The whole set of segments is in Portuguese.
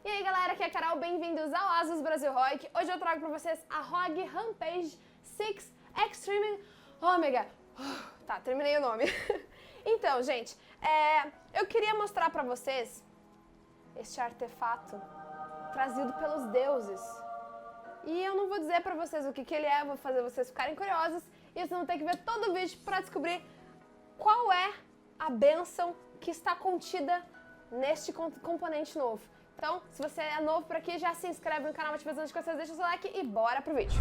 E aí galera, aqui é a Carol, bem-vindos ao Asus Brasil ROG. Hoje eu trago pra vocês a ROG Rampage 6 Extreme Omega. Tá, terminei o nome. Então, gente, eu queria mostrar pra vocês este artefato trazido pelos deuses. E eu não vou dizer pra vocês o que ele é, vou fazer vocês ficarem curiosos e vocês vão ter que ver todo o vídeo pra descobrir qual é a bênção que está contida neste componente novo. Então, se você é novo por aqui, já se inscreve no canal, ativa as notificações, deixa o seu like e bora pro vídeo.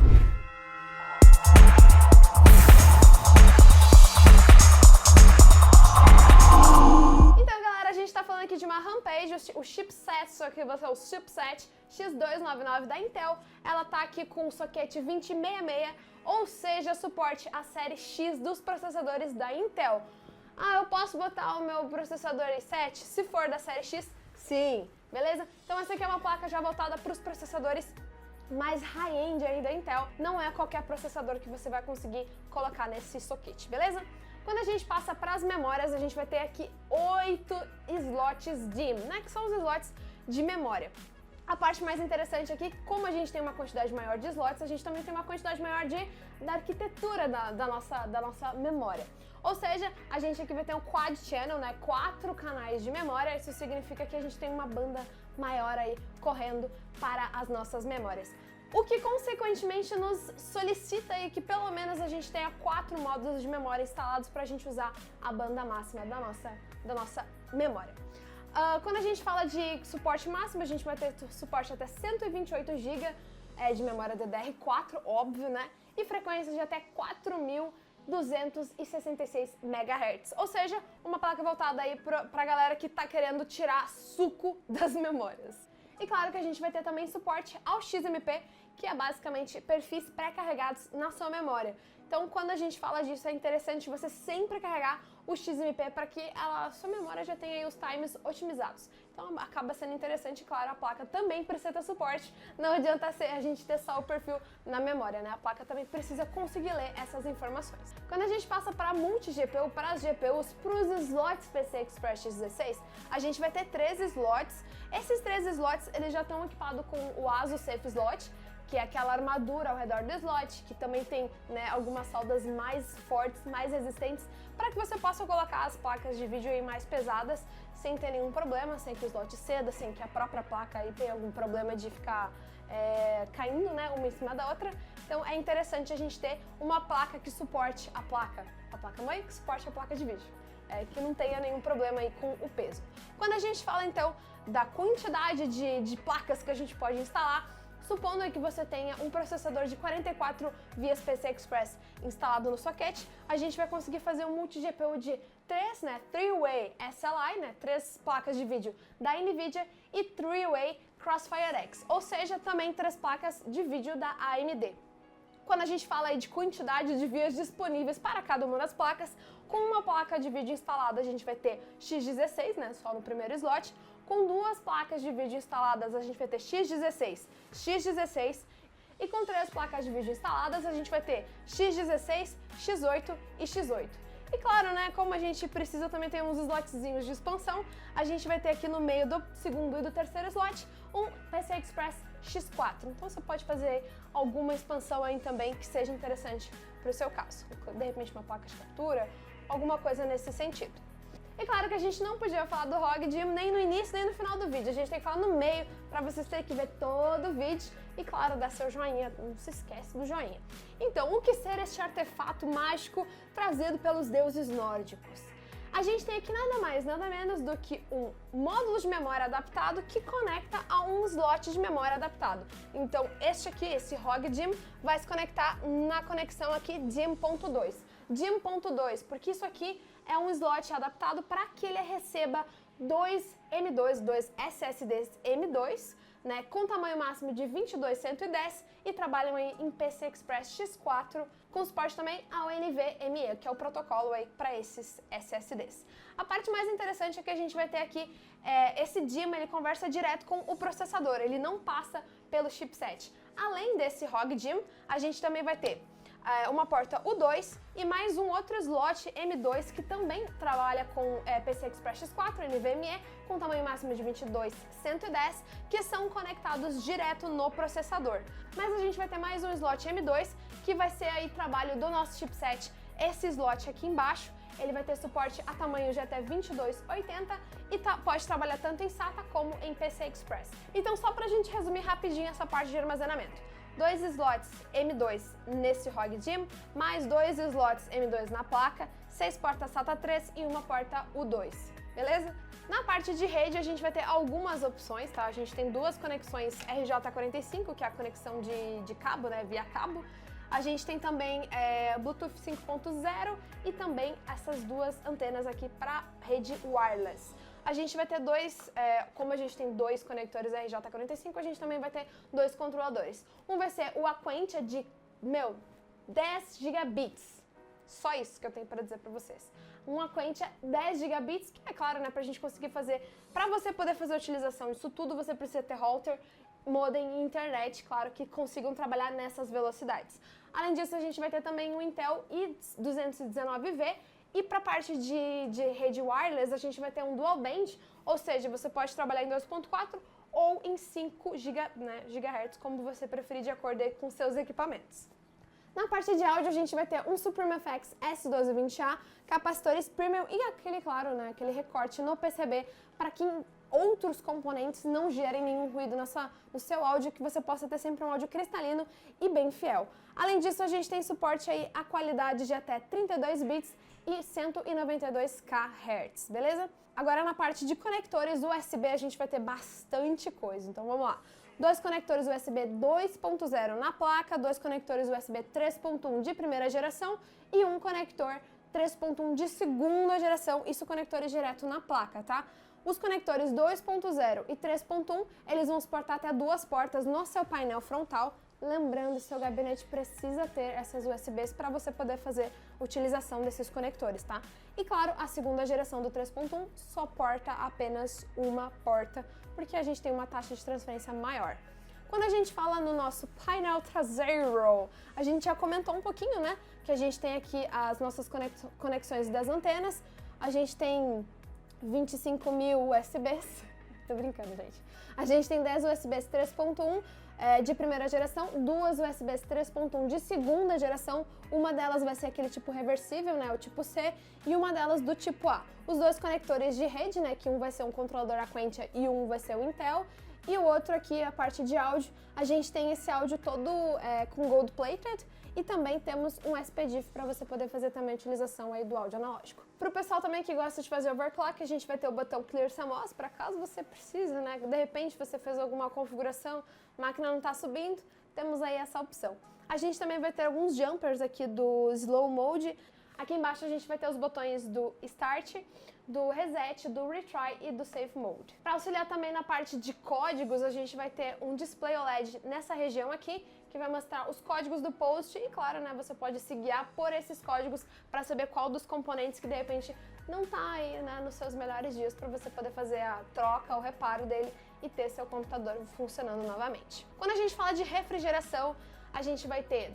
Então, galera, a gente tá falando aqui de uma Rampage, o chipset, só que vai ser o chipset X299 da Intel. Ela tá aqui com o socket 2066, ou seja, suporte à série X dos processadores da Intel. Ah, eu posso botar o meu processador i7 se for da série X? Sim, beleza? Então essa aqui é uma placa já voltada para os processadores mais high-end aí da Intel. Não é qualquer processador que você vai conseguir colocar nesse socket, beleza? Quando a gente passa para as memórias, a gente vai ter aqui 8 slots DIMM, né? Que são os slots de memória. A parte mais interessante aqui, como a gente tem uma quantidade maior de slots, a gente também tem uma quantidade maior da arquitetura da nossa memória. Ou seja, a gente aqui vai ter um quad channel, né? 4 canais de memória. Isso significa que a gente tem uma banda maior aí correndo para as nossas memórias. O que consequentemente nos solicita aí que pelo menos a gente tenha 4 módulos de memória instalados para a gente usar a banda máxima da nossa memória. Quando a gente fala de suporte máximo, a gente vai ter suporte até 128 GB de memória DDR4, óbvio, né? E frequências de até 4.266 MHz. Ou seja, uma placa voltada aí pra galera que tá querendo tirar suco das memórias. E claro que a gente vai ter também suporte ao XMP, que é basicamente perfis pré-carregados na sua memória. Então, quando a gente fala disso, é interessante você sempre carregar o XMP para que a sua memória já tenha aí os times otimizados. Então, acaba sendo interessante, claro, a placa também precisa ter suporte. Não adianta a gente ter só o perfil na memória, né? A placa também precisa conseguir ler essas informações. Quando a gente passa para multi-GPU, para as GPUs, para os slots PCI Express X16, a gente vai ter 13 slots. Esses 13 slots, eles já estão equipados com o ASUS Safe Slot, que é aquela armadura ao redor do slot, que também tem, né, algumas soldas mais fortes, mais resistentes, para que você possa colocar as placas de vídeo aí mais pesadas sem ter nenhum problema, sem que o slot ceda, sem que a própria placa aí tenha algum problema de ficar caindo, né, uma em cima da outra. Então é interessante a gente ter uma placa que suporte a placa-mãe, que suporte a placa de vídeo. Que não tenha nenhum problema aí com o peso. Quando a gente fala então da quantidade de placas que a gente pode instalar, supondo que você tenha um processador de 44 vias PCI Express instalado no socket, a gente vai conseguir fazer um multi-GPU de 3, né, 3-way SLI, né, 3 placas de vídeo da NVIDIA e 3-way Crossfire X, ou seja, também 3 placas de vídeo da AMD. Quando a gente fala aí de quantidade de vias disponíveis para cada uma das placas, com uma placa de vídeo instalada a gente vai ter X16, né, só no primeiro slot. Com 2 placas de vídeo instaladas, a gente vai ter X16, X16, e com 3 placas de vídeo instaladas, a gente vai ter X16, X8 e X8. E claro, né, como a gente precisa também ter uns slotzinhos de expansão, a gente vai ter aqui no meio do segundo e do terceiro slot um PCI Express X4. Então você pode fazer alguma expansão aí também que seja interessante para o seu caso. De repente uma placa de captura, alguma coisa nesse sentido. E claro que a gente não podia falar do ROG DIMM nem no início nem no final do vídeo, a gente tem que falar no meio para vocês terem que ver todo o vídeo e claro, dar seu joinha, não se esquece do joinha. Então, o que será este artefato mágico trazido pelos deuses nórdicos? A gente tem aqui nada mais, nada menos do que um módulo de memória adaptado que conecta a um slot de memória adaptado. Então, esse ROG DIMM vai se conectar na conexão aqui DIMM.2. DIMM.2, porque isso aqui é um slot adaptado para que ele receba 2 M2, 2 SSDs M2, né, com tamanho máximo de 22.110 e trabalham aí em PCI Express X4, com suporte também ao NVMe, que é o protocolo aí para esses SSDs. A parte mais interessante é que a gente vai ter aqui, esse DIMM, ele conversa direto com o processador, ele não passa pelo chipset. Além desse ROG DIMM, a gente também vai ter uma porta U2 e mais um outro slot M2 que também trabalha com PCI Express X4, NVMe, com tamanho máximo de 22.110, que são conectados direto no processador. Mas a gente vai ter mais um slot M2, que vai ser aí trabalho do nosso chipset, esse slot aqui embaixo. Ele vai ter suporte a tamanho de até 2280 e pode trabalhar tanto em SATA como em PCI Express. Então, só pra gente resumir rapidinho essa parte de armazenamento. 2 slots M2 nesse ROG DIMM, mais 2 slots M2 na placa, 6 portas SATA 3 e uma porta U2, beleza? Na parte de rede a gente vai ter algumas opções, tá? A gente tem duas conexões RJ45, que é a conexão de cabo, né, via cabo. A gente tem também Bluetooth 5.0 e também essas duas antenas aqui para rede wireless. A gente vai ter como a gente tem dois conectores RJ45, a gente também vai ter dois controladores. Um vai ser o Aquantia de, 10 gigabits. Só isso que eu tenho para dizer para vocês. Um Aquantia 10 gigabits, que é claro, né, pra gente conseguir fazer, para você poder fazer a utilização disso tudo, você precisa ter router, modem e internet, claro, que consigam trabalhar nessas velocidades. Além disso, a gente vai ter também o Intel i219V e para a parte de rede wireless, a gente vai ter um dual band, ou seja, você pode trabalhar em 2.4 ou em 5 GHz, como você preferir de acordo com seus equipamentos. Na parte de áudio, a gente vai ter um Supreme FX S1220A, capacitores premium e aquele, claro, né, aquele recorte no PCB para que outros componentes não gerem nenhum ruído no seu áudio, que você possa ter sempre um áudio cristalino e bem fiel. Além disso, a gente tem suporte aí a qualidade de até 32 bits e 192 kHz, beleza? Agora na parte de conectores USB a gente vai ter bastante coisa, então vamos lá. 2 conectores USB 2.0 na placa, 2 conectores USB 3.1 de primeira geração e um conector 3.1 de segunda geração, isso conectores direto na placa, tá? Os conectores 2.0 e 3.1, eles vão suportar até 2 portas no seu painel frontal. Lembrando, seu gabinete precisa ter essas USBs para você poder fazer utilização desses conectores, tá? E claro, a segunda geração do 3.1 suporta apenas uma porta, porque a gente tem uma taxa de transferência maior. Quando a gente fala no nosso painel traseiro, a gente já comentou um pouquinho, né? Que a gente tem aqui as nossas conexões das antenas, a gente tem 25.000 USBs, tô brincando, gente. A gente tem 10 USBs 3.1 de primeira geração, 2 USBs 3.1 de segunda geração, uma delas vai ser aquele tipo reversível, né, o tipo C, e uma delas do tipo A. Os dois conectores de rede, né, que um vai ser um controlador Aquantia e um vai ser o Intel, e o outro aqui, a parte de áudio, a gente tem esse áudio todo com gold plated, e também temos um SPDIF para você poder fazer também a utilização aí do áudio analógico. Para o pessoal também que gosta de fazer overclock, a gente vai ter o botão Clear CMOS, para caso você precise, né? De repente você fez alguma configuração, a máquina não está subindo, temos aí essa opção. A gente também vai ter alguns jumpers aqui do Slow Mode. Aqui embaixo a gente vai ter os botões do Start, do Reset, do Retry e do Safe Mode. Para auxiliar também na parte de códigos, a gente vai ter um display OLED nessa região aqui, que vai mostrar os códigos do post e, claro, né, você pode se guiar por esses códigos para saber qual dos componentes que, de repente, não está aí, né, nos seus melhores dias para você poder fazer a troca, o reparo dele e ter seu computador funcionando novamente. Quando a gente fala de refrigeração, a gente vai ter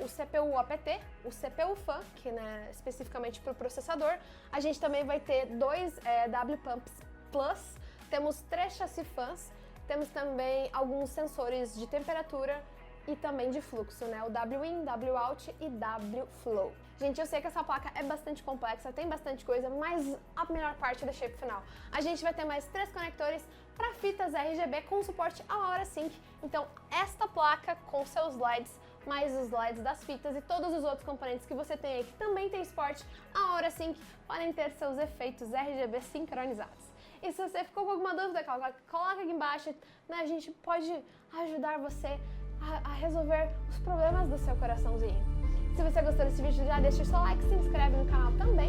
o CPU APT, o CPU Fan, que né, especificamente para o processador. A gente também vai ter 2 W-Pumps Plus, temos 3 chassis fãs, temos também alguns sensores de temperatura e também de fluxo, né? O W-In, W-Out e W-Flow. Gente, eu sei que essa placa é bastante complexa, tem bastante coisa, mas a melhor parte eu deixei pro final. A gente vai ter mais 3 conectores para fitas RGB com suporte à hora sync. Então, esta placa com seus LEDs, mais os LEDs das fitas e todos os outros componentes que você tem aí, que também tem suporte à hora sync, podem ter seus efeitos RGB sincronizados. E se você ficou com alguma dúvida, coloca aqui embaixo, né? A gente pode ajudar você a resolver os problemas do seu coraçãozinho. Se você gostou desse vídeo, já deixa o seu like, se inscreve no canal também